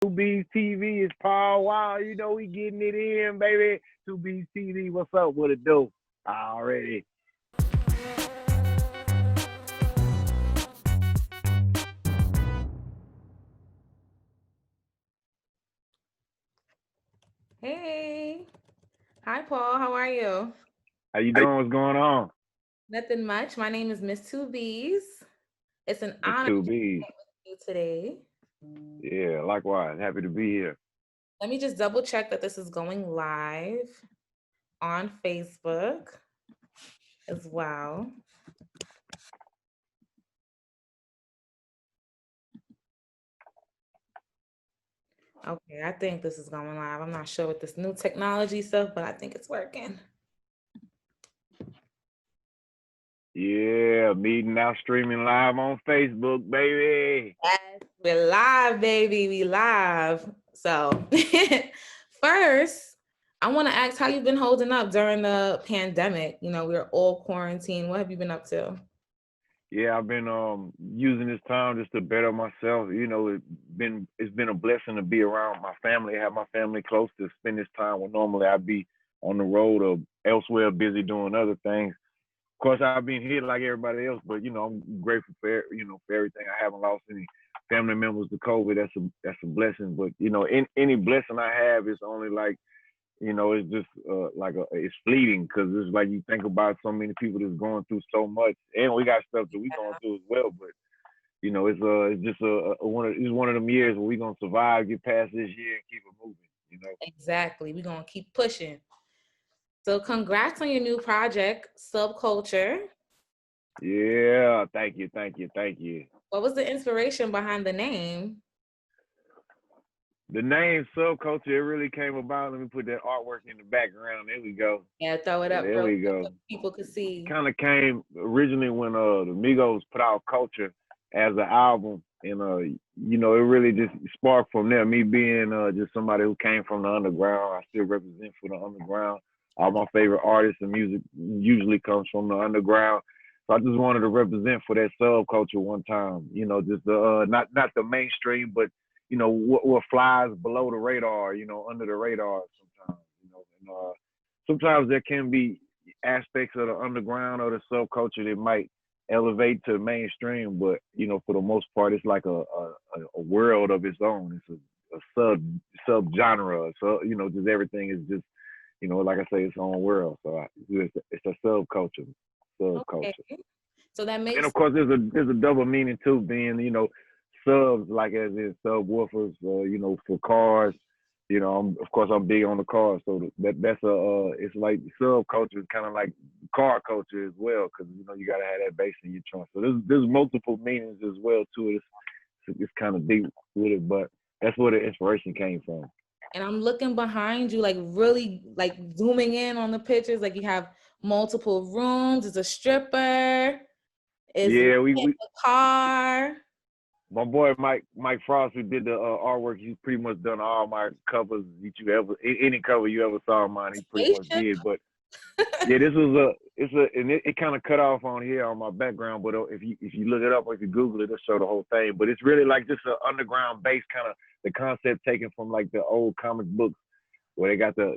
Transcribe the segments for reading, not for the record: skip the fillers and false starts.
2B's TV is Paul Wow. You know we getting it in, baby. 2B's TV, what's up? What it do? Already. Hey. Hi, Paul. How are you? How you doing? What's going on? Nothing much. My name is Miss Two B's. It's an Miss honor to 2B. be with you today. Yeah, likewise. Happy to be here. Let me just double check that this is going live on Facebook as well. Okay, I think this is going live. I'm not sure with this new technology stuff, but I think it's working. Yeah, meeting now streaming live on Facebook, baby. Yes, we're live, baby. We live. So, first, I want to ask how you've been holding up during the pandemic. You know, we're all quarantined. What have you been up to? Yeah, I've been using this time just to better myself. It's been a blessing to be around my family, have my family close to spend this time when normally I'd be on the road or elsewhere busy doing other things. Of course, I've been here like everybody else, but I'm grateful for for everything. I haven't lost any family members to COVID. That's a blessing. But any blessing I have is only like it's just it's fleeting because it's like you think about so many people that's going through so much, and we got stuff that we going through as well. But it's just it's one of them years where we gonna survive, get past this year, and keep it moving. Exactly. We're going to keep pushing. So, congrats on your new project, Subculture. Yeah, thank you, thank you, thank you. What was the inspiration behind the name? The name subculture, it really came about. Let me put that artwork in the background. There we go. Yeah, throw it up There real we quick go. so people could see. Kind of came originally when the Migos put out Culture as an album, and it really just sparked from there. Me being just somebody who came from the underground, I still represent for the underground. All my favorite artists and music usually comes from the underground. So I just wanted to represent for that subculture one time. Just the not the mainstream, but what flies below the radar. Under the radar sometimes. And sometimes there can be aspects of the underground or the subculture that might elevate to mainstream, but for the most part, it's like a world of its own. It's a sub genre. So just everything is just like I say, its own world. So it's a subculture. Okay. So that And makes of course, there's a double meaning too, being subs like as in subwoofers, for cars. Of course, I'm big on the cars, so that's it's like subculture is kind of like car culture as well, because you gotta have that bass in your trunk. So there's multiple meanings as well to it. It's kind of deep with it, but that's where the inspiration came from. and I'm looking behind you, like really like zooming in on the pictures. Like you have multiple rooms. It's a stripper. Is Yeah, a car. my boy Mike Frost, who did the artwork, he's pretty much done all my covers that you ever any cover you ever saw of mine. He pretty much Spaceship. did, but yeah, this was and it kind of cut off on here on my background. But if you look it up or if you Google it, it'll show the whole thing. But it's really like just an underground base kind of the concept taken from like the old comic books where they got the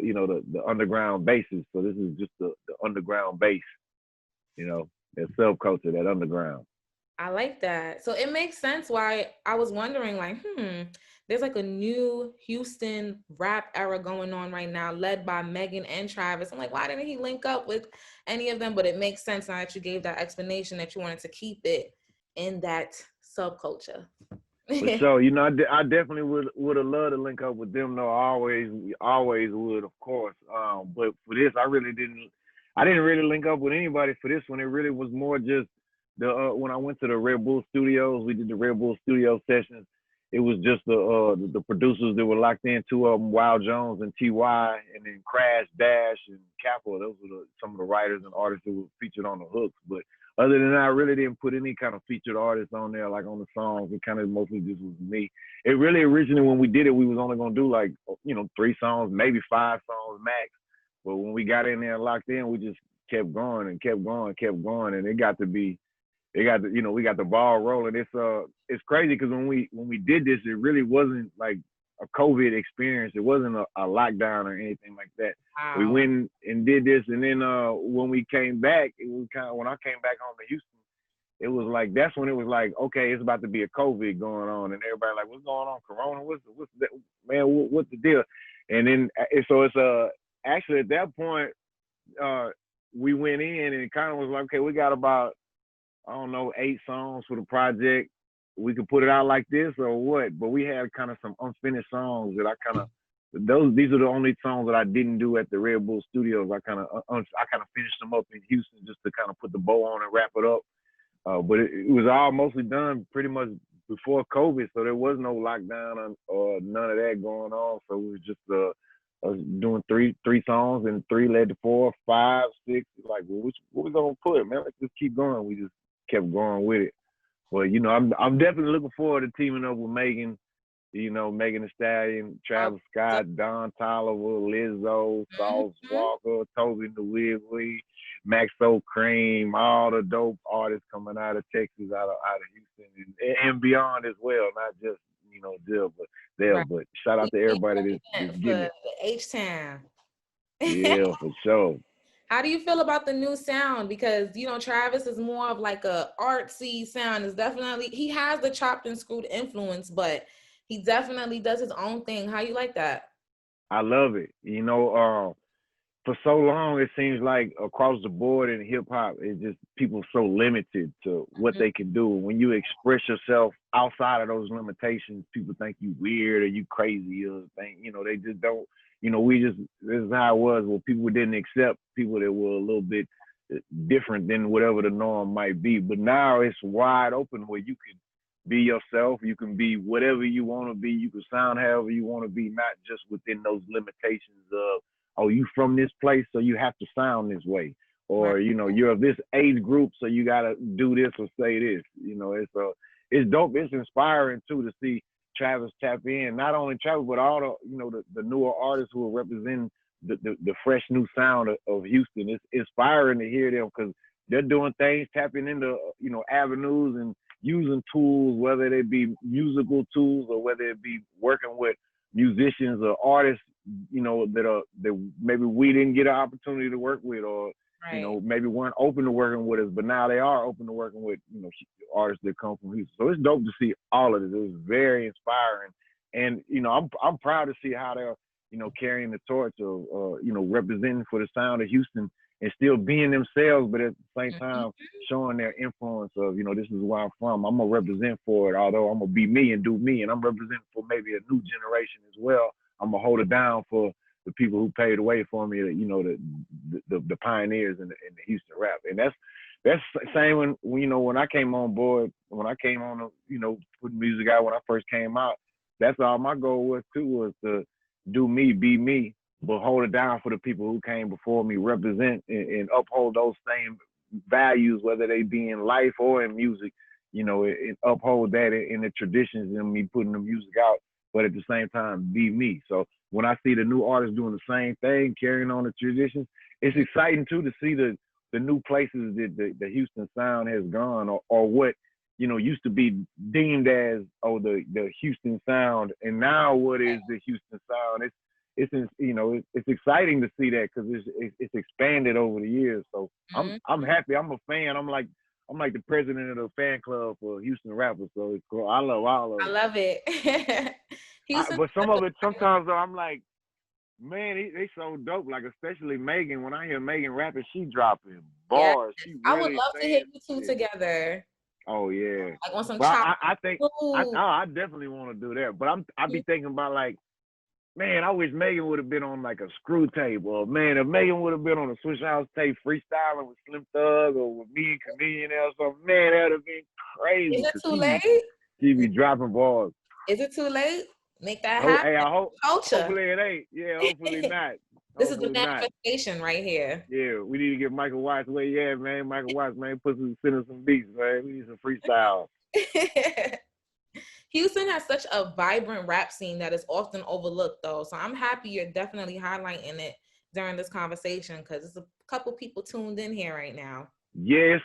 underground bases. So this is just the underground base, that subculture, that underground. I like that. So it makes sense why I was wondering, like, there's like a new Houston rap era going on right now, led by Megan and Travis. I'm like, why didn't he link up with any of them? But it makes sense now that you gave that explanation that you wanted to keep it in that subculture. For sure, I definitely would have loved to link up with them. Though I always would, of course. But for this, I really didn't. I didn't really link up with anybody for this one. It really was more just the when I went to the Red Bull Studios, we did the Red Bull Studio sessions. It was just the producers that were locked in, two of them, Wild Jones and Ty, and then Crash, Dash, and Capo. Those were some of the writers and artists that were featured on the hooks. But other than that, I really didn't put any kind of featured artists on there, like on the songs. It kind of mostly just was me. It really originally, when we did it, we was only gonna do like 3 songs, maybe 5 songs max. But when we got in there and locked in, we just kept going and kept going, kept going, and we got the ball rolling. It's crazy because when we did this, it really wasn't like COVID experience. It wasn't a lockdown or anything like that. We Wow. went and did this, and then when we came back, it was kind of when I came back home to Houston. It was like that's when it was like, okay, it's about to be a COVID going on, and everybody like, what's going on, Corona? What's that, man? What's the deal? And then so it's actually at that point uh we went in and it kind of was like, okay, we got about I don't know 8 songs for the project. We could put it out like this or what? But we had kind of some unfinished songs that I kind of these are the only songs that I didn't do at the Red Bull Studios. I kind of finished them up in Houston just to kind of put the bow on and wrap it up. But it was all mostly done pretty much before COVID, so there was no lockdown or none of that going on. So it was just I was doing three songs, and 3 led to 4, 5, 6. Like, well, what we gonna put, man? Let's just keep going. We just kept going with it. But I'm definitely looking forward to teaming up with Megan. Megan Thee Stallion, Travis Scott, Don Toliver, Lizzo, Sauce Walker, Toby the Wigwam, Maxo Cream, all the dope artists coming out of Texas, out of Houston, and beyond as well. Not just Jill, but there. Right. But shout out to everybody that's getting it. The H-Town. Yeah, for sure. How do you feel about the new sound? Because Travis is more of like a artsy sound. Is definitely he has the chopped and screwed influence, but he definitely does his own thing. How you like that? I love it. For so long it seems like across the board in hip hop, it's just people so limited to what they can do. When you express yourself outside of those limitations, people think you weird or you crazy or think, they just don't. This is how it was. Well, people didn't accept people that were a little bit different than whatever the norm might be. But now it's wide open where you can be yourself. You can be whatever you want to be. You can sound however you want to be, not just within those limitations of, oh, you from this place, so you have to sound this way. Or, you're of this age group, so you got to do this or say this. It's dope. It's inspiring, too, to see Travis tap in. Not only Travis, but all the newer artists who are representing the fresh new sound of Houston. It's inspiring to hear them because they're doing things, tapping into, avenues and using tools, whether they be musical tools or whether it be working with musicians or artists, that maybe we didn't get an opportunity to work with, or maybe weren't open to working with us, but now they are open to working with artists that come from Houston. So it's dope to see all of this. It was very inspiring, and I'm proud to see how they're carrying the torch of representing for the sound of Houston and still being themselves, but at the same time showing their influence of this is where I'm from. I'm gonna represent for it, although I'm gonna be me and do me, and I'm representing for maybe a new generation as well. I'm gonna hold it down for the people who paved the way for me, the pioneers in the Houston rap. And that's the same when I came on board, when I came on putting music out when I first came out. That's all my goal was too, was to do me, be me, but hold it down for the people who came before me, represent and uphold those same values, whether they be in life or in music, and uphold that in the traditions and me putting the music out, but at the same time, be me. So when I see the new artists doing the same thing, carrying on the traditions, it's exciting too to see the new places that the Houston sound has gone, or what, used to be deemed as, the Houston sound, and now what is the Houston sound? It's exciting to see that because it's expanded over the years. So I'm happy. I'm a fan. I'm like the president of the fan club for Houston rappers. So it's cool. I love all of it. I love it. But some of it, sometimes though, I'm like, man, they so dope. Like especially Megan. When I hear Megan rapping, she dropping bars. Yes. She I really would love to hear you two together. Oh yeah. Like on some I think I definitely want to do that. But I be thinking about like, man, I wish Megan would have been on like a screw tape, or man, if Megan would have been on a Switch House tape freestyling with Slim Thug or with me and Chameleon or something, man, that would have been crazy. Is it too late? She be dropping balls. Is it too late? Make that happen. Hey, Culture. Hopefully it ain't. Yeah, hopefully not. This is the manifestation right here. Yeah, we need to get Michael Watts where he at, man. Michael Watts, man, send us some beats, man. We need some freestyle. Houston has such a vibrant rap scene that is often overlooked, though. So I'm happy you're definitely highlighting it during this conversation because there's a couple people tuned in here right now. Yeah,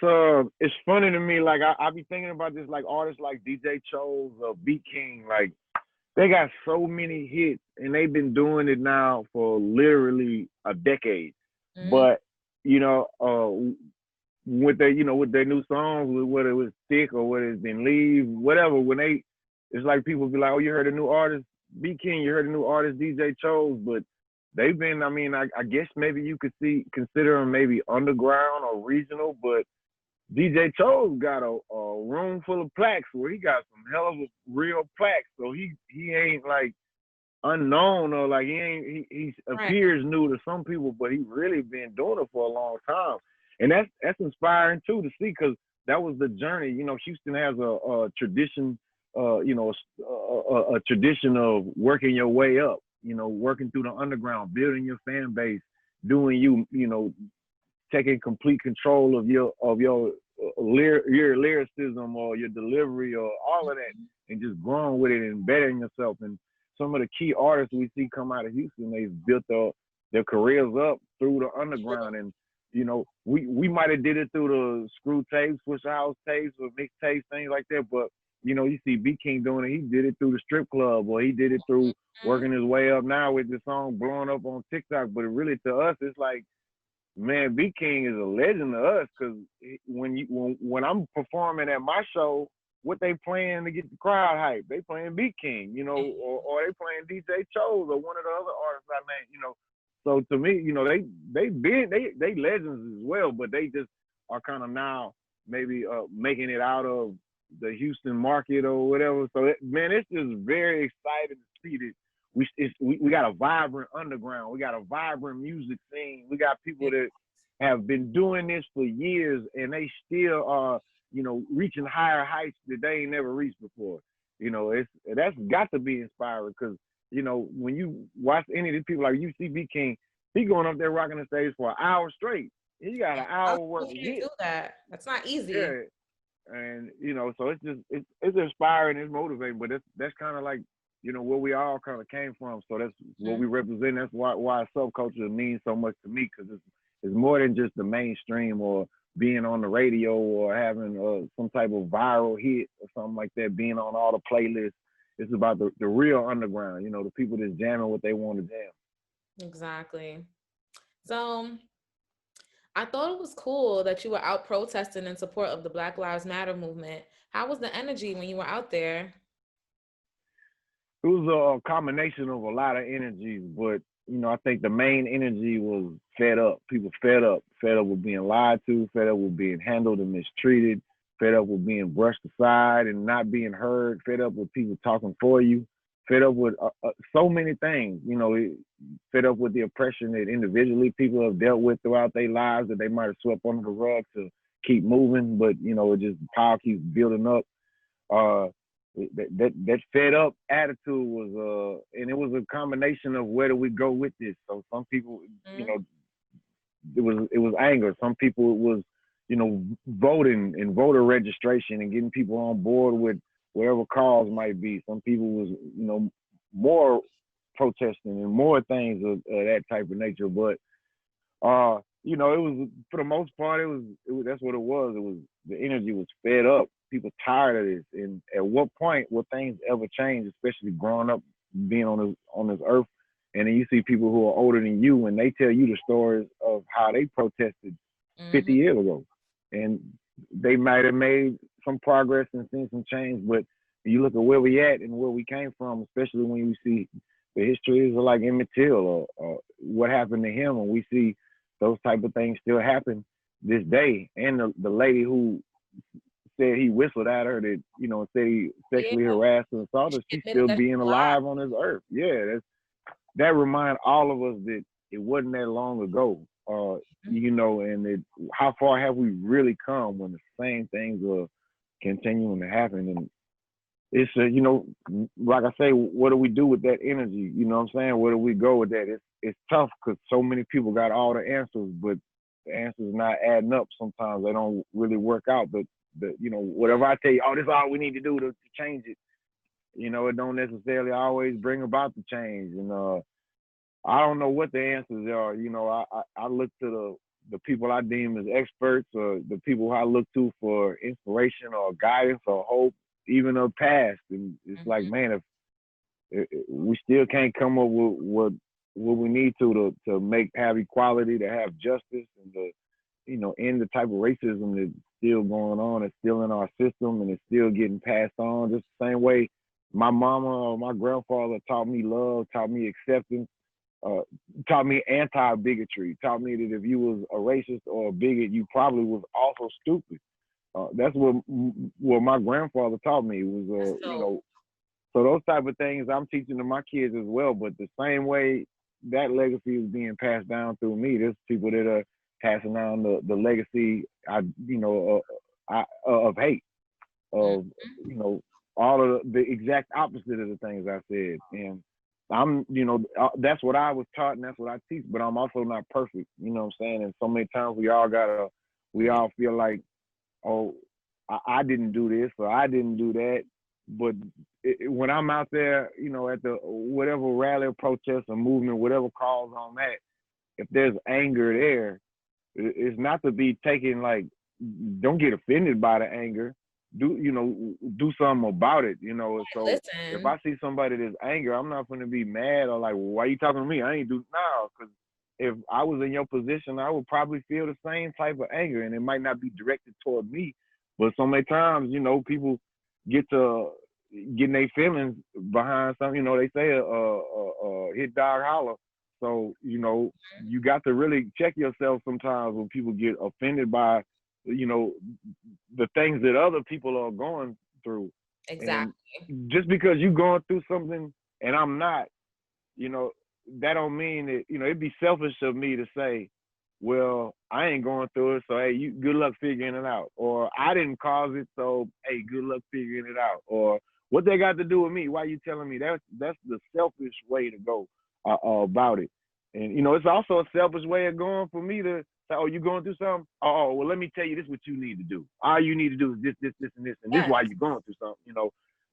it's funny to me. Like I be thinking about this, like artists like DJ Chose or Beat King, like they got so many hits, and they've been doing it now for literally a decade. Mm-hmm. But you know, with their with their new songs, with whether it was Thick or whether it's been Leave, whatever, when they, it's like people be like, oh, you heard a new artist, B King, you heard a new artist, DJ Chose, but they've been, I mean, I guess maybe you could consider them maybe underground or regional, but DJ Chose got a room full of plaques where he got some hell of a real plaques, so he ain't like unknown, or like he Right. appears new to some people, but he really been doing it for a long time, and that's inspiring too to see, because that was the journey. Houston has a tradition, a tradition of working your way up. Working through the underground, building your fan base, doing taking complete control of your lyricism or your delivery or all of that, and just growing with it and bettering yourself. And some of the key artists we see come out of Houston, they've built their careers up through the underground. And we might have did it through the screw tapes, push house tapes, or mix tapes, things like that. But you see B King doing it. He did it through the strip club, or he did it through working his way up now with the song blowing up on TikTok. But really, to us, it's like, man, B King is a legend to us, because when I'm performing at my show, what they playing to get the crowd hype? They playing B King, or they playing DJ Chose or one of the other artists I named. So to me, they legends as well, but they just are kind of now maybe making it out of the Houston market or whatever. So man, it's just very exciting to see that we got a vibrant underground. We got a vibrant music scene. We got people that have been doing this for years, and they still are, reaching higher heights that they ain't never reached before. That's got to be inspiring, because when you watch any of these people, like you see B King, he going up there rocking the stage for an hour straight. He got an hour worth of hits. Do that. That's not easy. Yeah. And so it's inspiring, it's motivating, but that's kind of like where we all kind of came from. So that's what we represent. That's why subculture means so much to me, because it's more than just the mainstream or being on the radio or having some type of viral hit or something like that, being on all the playlists. It's about the real underground, the people that's jamming what they want to jam. Exactly. So I thought it was cool that you were out protesting in support of the Black Lives Matter movement. How was the energy when you were out there? It was a combination of a lot of energies, but I think the main energy was fed up. People fed up with being lied to, fed up with being handled and mistreated, fed up with being brushed aside and not being heard, fed up with people talking for you, fed up with so many things. Fed up with the oppression that individually people have dealt with throughout their lives that they might have swept under the rug to keep moving, but it just power keeps building up. That fed up attitude was and it was a combination of where do we go with this. So some people, it was anger. Some people it was, voting and voter registration and getting people on board with whatever cause might be. Some people was, more protesting and more things of that type of nature. But it was, for the most part, it was that's what it was. It was, the energy was fed up. People tired of this. And at what point will things ever change, especially growing up, being on this earth, and then you see people who are older than you, and they tell you the stories of how they protested 50 years ago, and they might have made some progress and seen some change, but you look at where we at and where we came from, especially when you see the histories of like Emmett Till or what happened to him, and we see those type of things still happen this day. And the lady who said he whistled at her, that said he sexually harassed and assaulted, she's still being alive on this earth. Yeah, that remind all of us that it wasn't that long ago. And how far have we really come when the same things are continuing to happen? And it's like I say, what do we do with that energy? You know what I'm saying? Where do we go with that? It's tough, because so many people got all the answers, but the answers not adding up. Sometimes they don't really work out. But whatever I tell you, this is all we need to do to change it. It don't necessarily always bring about the change. And I don't know what the answers are. I look to the people I deem as experts, or the people I look to for inspiration or guidance or hope, even of past. And it's like, man, we still can't come up with what we need to make have equality, to have justice, and to end the type of racism that's still going on. It's still in our system, and it's still getting passed on. Just the same way my mama or my grandfather taught me love, taught me acceptance, uh, taught me anti-bigotry, taught me that if you was a racist or a bigot, you probably was also stupid. That's what my grandfather taught me was, So so those type of things I'm teaching to my kids as well. But the same way that legacy is being passed down through me, there's people that are passing down the legacy, of hate, of all of the exact opposite of the things I said. And that's what I was taught, and that's what I teach. But I'm also not perfect. You know what I'm saying? And so many times we all feel like, oh, I didn't do this or I didn't do that. But when I'm out there, at the whatever rally or protest or movement, whatever calls on that, if there's anger there, it's not to be taken like, don't get offended by the anger. Do something about it. So if listen. I see somebody that's angry, I'm not going to be mad or like, well, why are you talking to me? I ain't do no, because if I was in your position, I would probably feel the same type of anger, and it might not be directed toward me. But so many times, people get to getting their feelings behind something. They say hit dog holler. So you got to really check yourself sometimes when people get offended by the things that other people are going through. Exactly. And just because you're going through something and I'm not, that don't mean that, it'd be selfish of me to say, well, I ain't going through it, so hey, you good luck figuring it out. Or I didn't cause it, so hey, good luck figuring it out. Or what they got to do with me? Why you telling me? That's the selfish way to go about it. And it's also a selfish way of going for me to say, oh, you going through something? Oh, well, let me tell you, this is what you need to do. All you need to do is this, and this, and this is why you're going through something.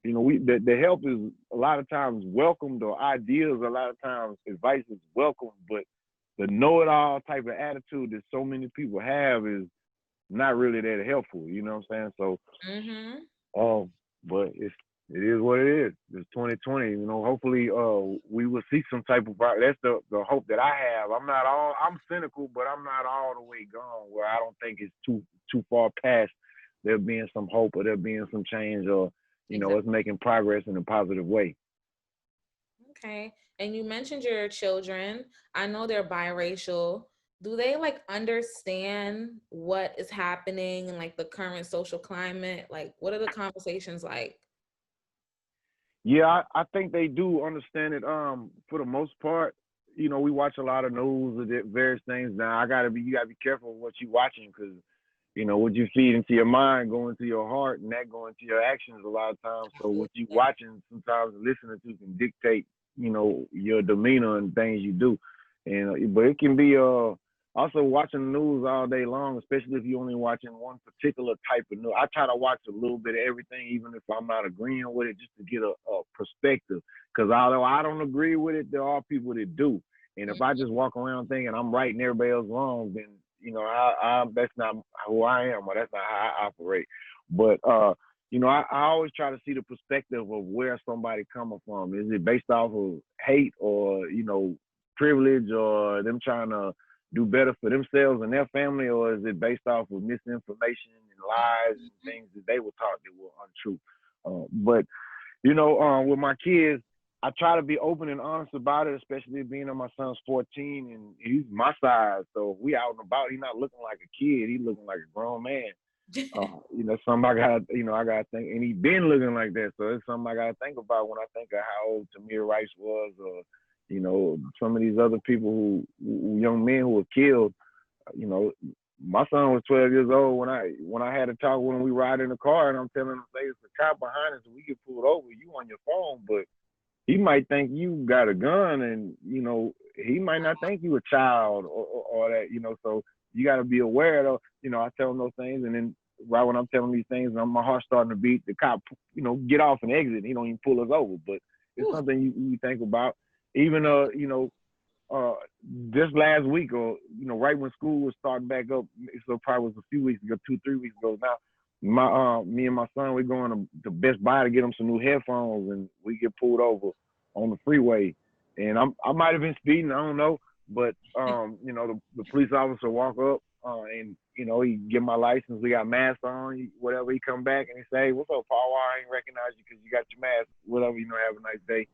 The help is a lot of times welcomed, or ideas a lot of times advice is welcomed, but the know-it-all type of attitude that so many people have is not really that helpful. You know what I'm saying? So, but it is what it is. It's 2020. Hopefully, we will see some type of. That's the hope that I have. I'm cynical, but I'm not all the way gone. Where I don't think it's too far past there being some hope, or there being some change, or us making progress in a positive way. Okay. And you mentioned your children. I know they're biracial. Do they like understand what is happening and like the current social climate? Like, what are the conversations like? Yeah, I think they do understand it. For the most part, we watch a lot of news of various things. Now, you gotta be careful of what you're watching, because what you feed into your mind go into your heart, and that go into your actions a lot of times. So what you watching sometimes and listening to can dictate, your demeanor and things you do. And but it can be also watching the news all day long, especially if you're only watching one particular type of news. I try to watch a little bit of everything, even if I'm not agreeing with it, just to get a perspective. Because although I don't agree with it, there are people that do. And if I just walk around thinking I'm right and everybody else wrong, then that's not who I am, or that's not how I operate. But I always try to see the perspective of where somebody coming from. Is it based off of hate, or privilege, or them trying to do better for themselves and their family, or is it based off of misinformation and lies and things that they were taught that were untrue? But with my kids, I try to be open and honest about it, especially being that my son's 14 and he's my size. So if we out and about, he's not looking like a kid. He's looking like a grown man. Something I gotta think, and he's been looking like that. So it's something I gotta think about when I think of how old Tamir Rice was, or some of these other people young men who were killed. My son was 12 years old when I had a talk when we ride in the car, and I'm telling him, say it's a cop behind us and we get pulled over. You on your phone, but he might think you got a gun, and he might not think you a child, or that. So you got to be aware of. I tell him those things, and then right when I'm telling these things, my heart's starting to beat. The cop, get off and exit. He don't even pull us over, but it's something you think about. Even this last week, or right when school was starting back up, so probably was a few weeks ago, 2-3 weeks ago now. Me and my son, we're going to Best Buy to get him some new headphones, and we get pulled over on the freeway, and I might have been speeding, I don't know, but you know, the police officer walk up, and you know, he give my license, we got masks on, whatever. He come back and he say, "What's up, Paul? I ain't recognize you because you got your mask, whatever. You know, have a nice day."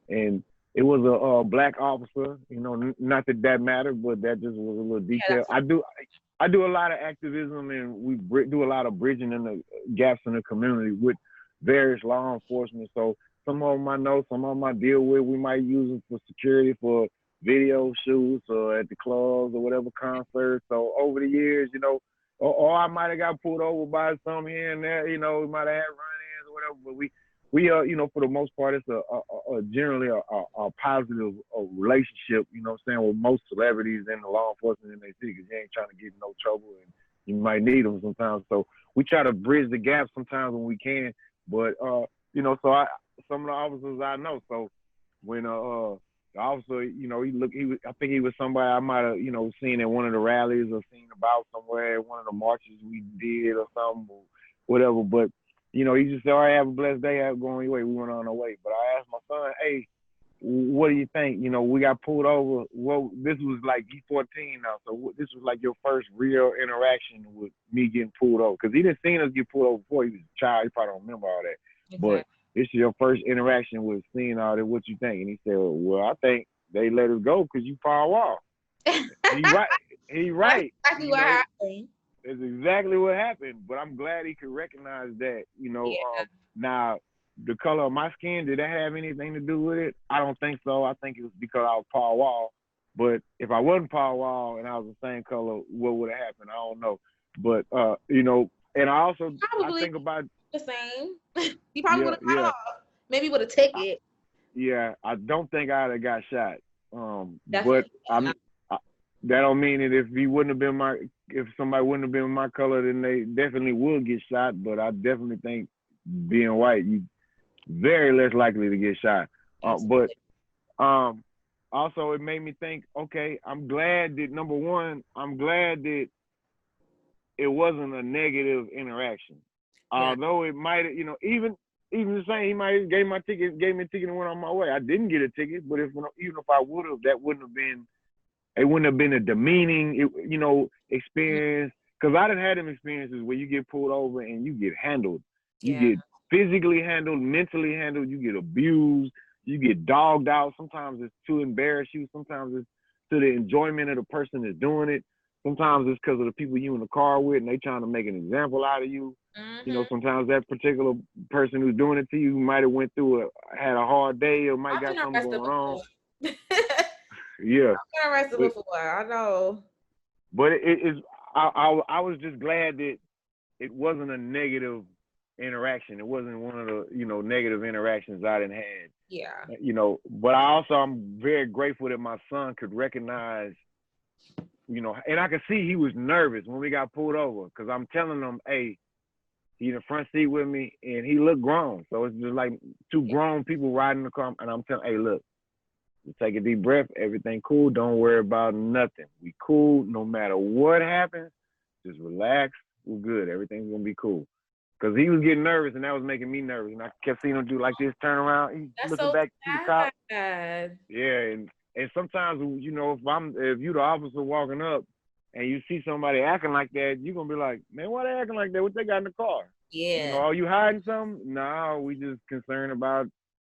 And it was a black officer, you know, not that that mattered, but that just was a little detail. I do a lot of activism, and we do a lot of bridging in the gaps in the community with various law enforcement. So some of them I know, some of them I deal with. We might use them for security, for video shoots, or at the clubs or whatever concerts. So over the years, you know, or I might have got pulled over by some here and there. You know, we might have had run-ins or whatever. But we you know, for the most part, it's generally a positive relationship, you know what I'm saying, with most celebrities and the law enforcement in their city, because you ain't trying to get in no trouble and you might need them sometimes. So we try to bridge the gap sometimes when we can. But, you know, so some of the officers I know, so when the officer, you know, I think he was somebody I might have, you know, seen at one of the rallies or seen about somewhere at one of the marches we did or something or whatever. But you know, he just said, "All right, have a blessed day. Have going your way." We went on our way. But I asked my son, "Hey, what do you think? You know, we got pulled over. Well, this was like, he's 14 now, so this was like your first real interaction with me getting pulled over, because he didn't seen us get pulled over before. He was a child. He probably don't remember all that. Exactly. But this is your first interaction with seeing all that. What you think?" And he said, "Well, I think they let us go because you Paul Wall." He right. He right. That's exactly what happened. It's exactly what happened, but I'm glad he could recognize that, you know. Yeah. Now, the color of my skin, did that have anything to do with it? I don't think so. I think it was because I was Paul Wall. But if I wasn't Paul Wall and I was the same color, what would have happened? I don't know. But, you know, and I also I think about the same. He probably would have got off. Maybe with a ticket. Yeah, I don't think I'd have got shot. But that don't mean that if somebody wouldn't have been my color, then they definitely would get shot. But I definitely think being white, you very less likely to get shot. But also it made me think, okay, I'm glad that, number one, I'm glad that it wasn't a negative interaction. Yeah. Although it might, you know, even the same, he might have gave me a ticket and went on my way. I didn't get a ticket, but even if I would have, that wouldn't have been. It wouldn't have been a demeaning, you know, experience. Because I done had them experiences where you get pulled over and you get handled. You get physically handled, mentally handled. You get abused. You get dogged out. Sometimes it's to embarrass you. Sometimes it's to the enjoyment of the person that's doing it. Sometimes it's because of the people you in the car with and they trying to make an example out of you. Mm-hmm. You know, sometimes that particular person who's doing it to you might have had a hard day or might got something going on. Yeah, I'm arrested before. I know. But it is. I was just glad that it wasn't a negative interaction. It wasn't one of the, you know, negative interactions I didn't had. Yeah. You know, but I'm very grateful that my son could recognize, you know, and I could see he was nervous when we got pulled over, because I'm telling him, "Hey, he in the front seat with me," and he looked grown. So it's just like two grown people riding the car, and I'm telling, "Hey, look. Take a deep breath. Everything cool. Don't worry about nothing. We cool. No matter what happens, just relax. We're good. Everything's gonna be cool." Because he was getting nervous, and that was making me nervous. And I kept seeing him do like this, turn around, he's looking back to the cop. Yeah, and sometimes, you know, if you the officer walking up and you see somebody acting like that, you're gonna be like, "Man, why they acting like that? What they got in the car?" Yeah. You know, are you hiding something? No, we just concerned about,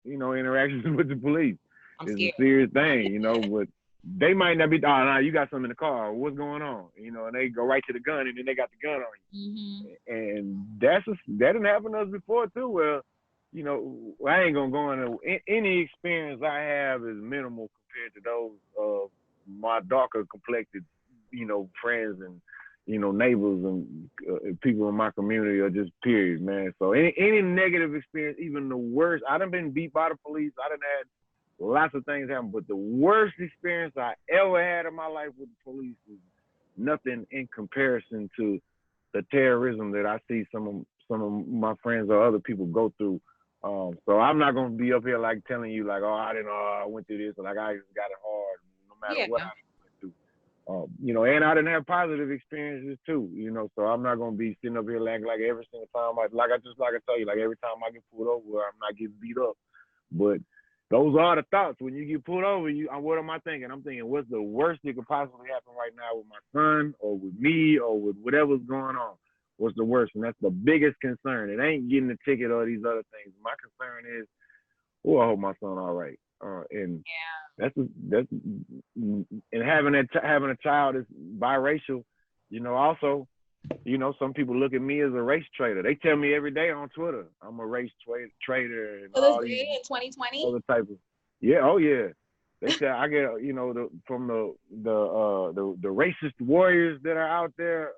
you know, interactions with the police. It's a serious thing, you know, but they might not be, "Oh, no, you got something in the car. What's going on?" You know, and they go right to the gun, and then they got the gun on you. Mm-hmm. And that didn't happen to us before, too. Well, you know, I ain't going to go into any experience I have is minimal compared to those of my darker complected, you know, friends and, you know, neighbors and people in my community, or just period, man. So any negative experience, even the worst, I done been beat by the police. I done had lots of things happen, but the worst experience I ever had in my life with the police is nothing in comparison to the terrorism that I see some of my friends or other people go through. So I'm not gonna be up here like telling you like, "Oh, I went through this," or like I just got it hard, no matter what I went through. You know, and I didn't have positive experiences too. You know, so I'm not gonna be sitting up here like every single time. Like I tell you, like every time I get pulled over, I'm not getting beat up, but those are the thoughts. When you get pulled over, what am I thinking? I'm thinking, what's the worst that could possibly happen right now with my son or with me or with whatever's going on? What's the worst? And that's the biggest concern. It ain't getting the ticket or these other things. My concern is, oh, I hope my son all right. And that's and having a child that's biracial, also, some people look at me as a race traitor. They tell me every day on Twitter, I'm a race traitor and To this all these day in 2020. other type of, yeah, oh yeah. They say I get, from the racist warriors that are out there,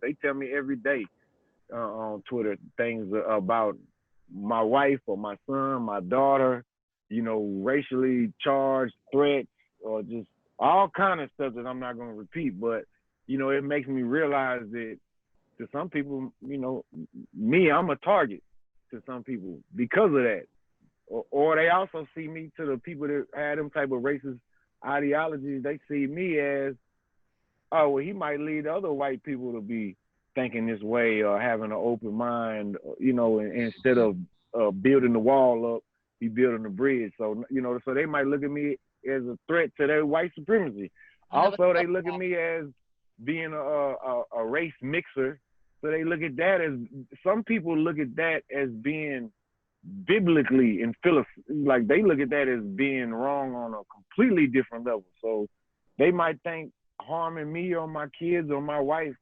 they tell me every day on Twitter things about my wife or my son, my daughter, racially charged threats or just all kind of stuff that I'm not going to repeat. But, it makes me realize that to some people, me, I'm a target to some people because of that. Or they also see me, to the people that had them type of racist ideologies, they see me as, oh, well, he might lead other white people to be thinking this way or having an open mind, instead of building the wall up, he building the bridge. So, so they might look at me as a threat to their white supremacy. Also, they look at me as being a race mixer. So they look at that as, some people look at that as being biblically and like they look at that as being wrong on a completely different level. So they might think harming me or my kids or my wife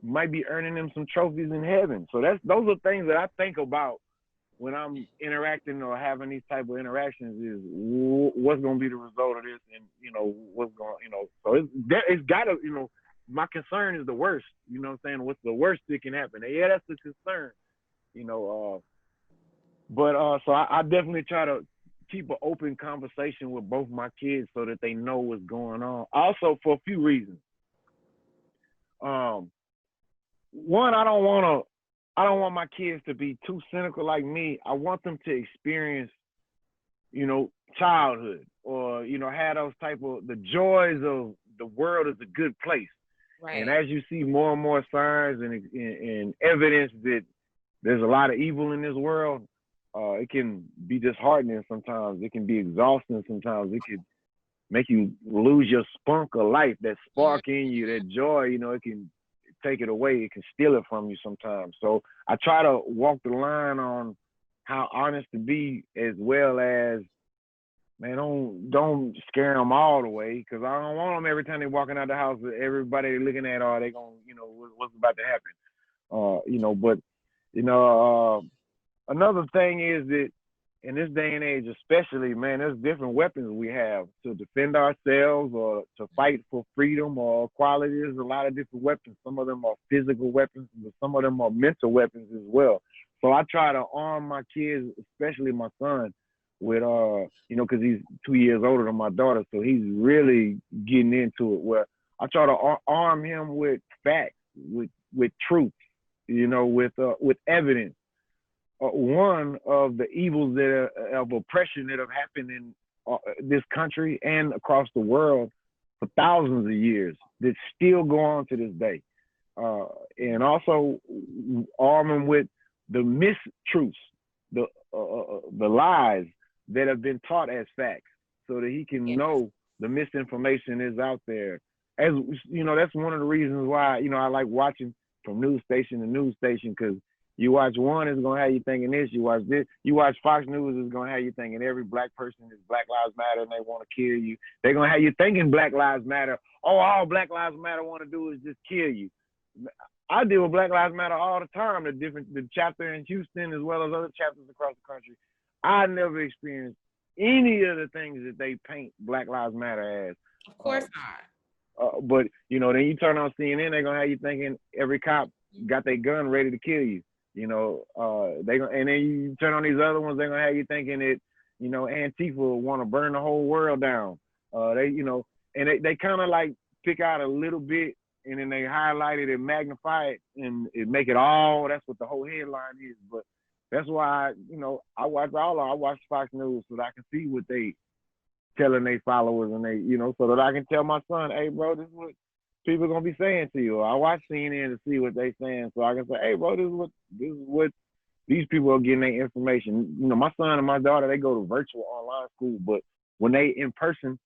might be earning them some trophies in heaven. So those are things that I think about when I'm interacting or having these type of interactions, is what's going to be the result of this, and what's going, so it's got to, my concern is the worst. You know what I'm saying? What's the worst that can happen? Yeah, that's the concern. But so I definitely try to keep an open conversation with both my kids so that they know what's going on. Also, for a few reasons. One, I don't want my kids to be too cynical like me. I want them to experience, childhood, or have those type of, the joys of the world is a good place. Right. And as you see more and more signs and evidence that there's a lot of evil in this world, it can be disheartening sometimes. It can be exhausting sometimes. It could make you lose your spunk of life, that spark in you, that joy. It can take it away. It can steal it from you sometimes. So I try to walk the line on how honest to be, as well as, man, don't scare them all the way, because I don't want them every time they're walking out the house, everybody they're looking at, they going, what's about to happen. But another thing is that in this day and age, especially, man, there's different weapons we have to defend ourselves or to fight for freedom or equality. There's a lot of different weapons. Some of them are physical weapons, but some of them are mental weapons as well. So I try to arm my kids, especially my son, with, because he's 2 years older than my daughter, so he's really getting into it, where I try to arm him with facts, with truth, with evidence. One of the evils of oppression that have happened in this country and across the world for thousands of years that still go on to this day. And also arm him with the mistruths, the lies that have been taught as facts, so that he can know the misinformation is out there. As that's one of the reasons why, I like watching from news station to news station, because you watch one, it's gonna have you thinking this. You watch this. You watch Fox News, it's gonna have you thinking every black person is Black Lives Matter and they want to kill you. They're gonna have you thinking Black Lives Matter. Oh, all Black Lives Matter want to do is just kill you. I deal with Black Lives Matter all the time. The chapter in Houston, as well as other chapters across the country. I never experienced any of the things that they paint Black Lives Matter as. Of course not. But then you turn on CNN, they're gonna have you thinking every cop got their gun ready to kill you. And then you turn on these other ones, they're gonna have you thinking that, Antifa want to burn the whole world down. They kind of like pick out a little bit, and then they highlight it and magnify it and make it all. That's what the whole headline is. But that's why I watch Fox News so that I can see what they telling their followers, and they so that I can tell my son, hey bro, this is what people are gonna be saying to you. Or I watch CNN to see what they saying, so I can say, hey bro, this is what These people are getting their information. You know, my son and my daughter, they go to virtual online school, but when they in person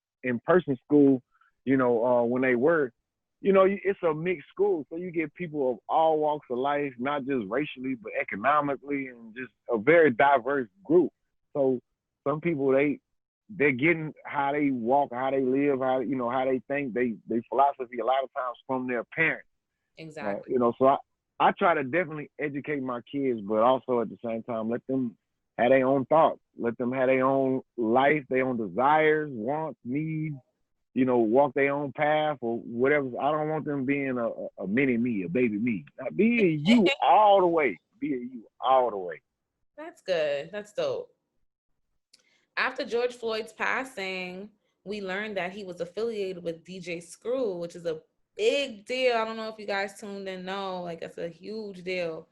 school, when they work, it's a mixed school. So you get people of all walks of life, not just racially, but economically, and just a very diverse group. So some people they're getting how they walk, how they live, how they think, they philosophy a lot of times from their parents. Exactly. So I try to definitely educate my kids, but also at the same time let them have their own thoughts, let them have their own life, their own desires, wants, needs. Walk their own path or whatever. I don't want them being a mini me, a baby me. Now, be a you all the way. Be a you all the way. That's good. That's dope. After George Floyd's passing, we learned that he was affiliated with DJ Screw, which is a big deal. I don't know if you guys tuned in. No, like that's a huge deal.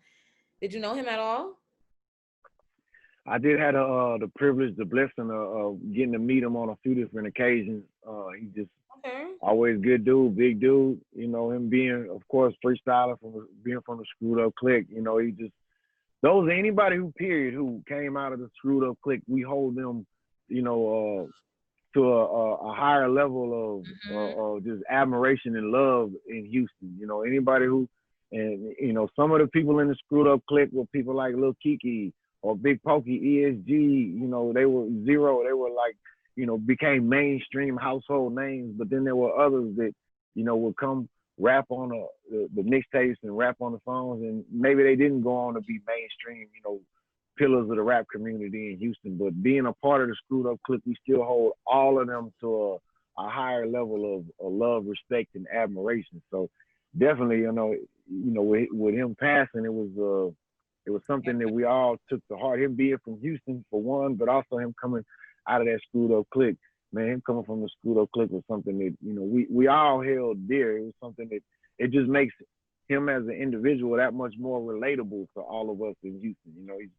Did you know him at all? I did have the privilege, the blessing of getting to meet him on a few different occasions. He just Okay. always good dude, big dude. Him being, of course, freestyler from being from the Screwed Up Click. He just those anybody who came out of the Screwed Up Click, we hold them, you know, to a higher level Mm-hmm. of just admiration and love in Houston. Anybody who, and some of the people in the Screwed Up Click were people like Lil Kiki or Big Pokey, ESG. They were zero. They were like, became mainstream household names. But then there were others that, would come rap on the mixtapes and rap on the songs, and maybe they didn't go on to be mainstream. Pillars of the rap community in Houston. But being a part of the Screwed Up Click, we still hold all of them to a higher level of love, respect, and admiration. So definitely, with him passing, it was something that we all took to heart. Him being from Houston for one, but also him coming out of that Screwed Up Click. Man, him coming from the Screwed Up Click was something that we all held dear. It was something that it just makes him as an individual that much more relatable to all of us in Houston.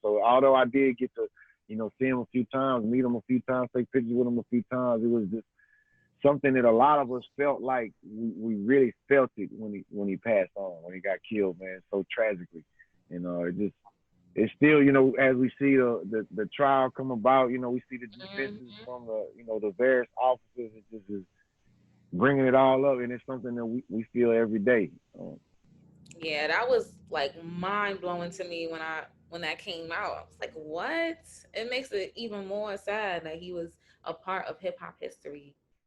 So although I did get to, see him a few times, meet him a few times, take pictures with him a few times, it was just something that a lot of us felt like we really felt it when he passed on, when he got killed, man, so tragically. It's still, as we see the trial come about, we see the defenses Mm-hmm. from the various officers. It just is bringing it all up, and it's something that we feel every day. Yeah, that was like mind blowing to me when that came out. I was like, what? It makes it even more sad that he was a part of hip hop history.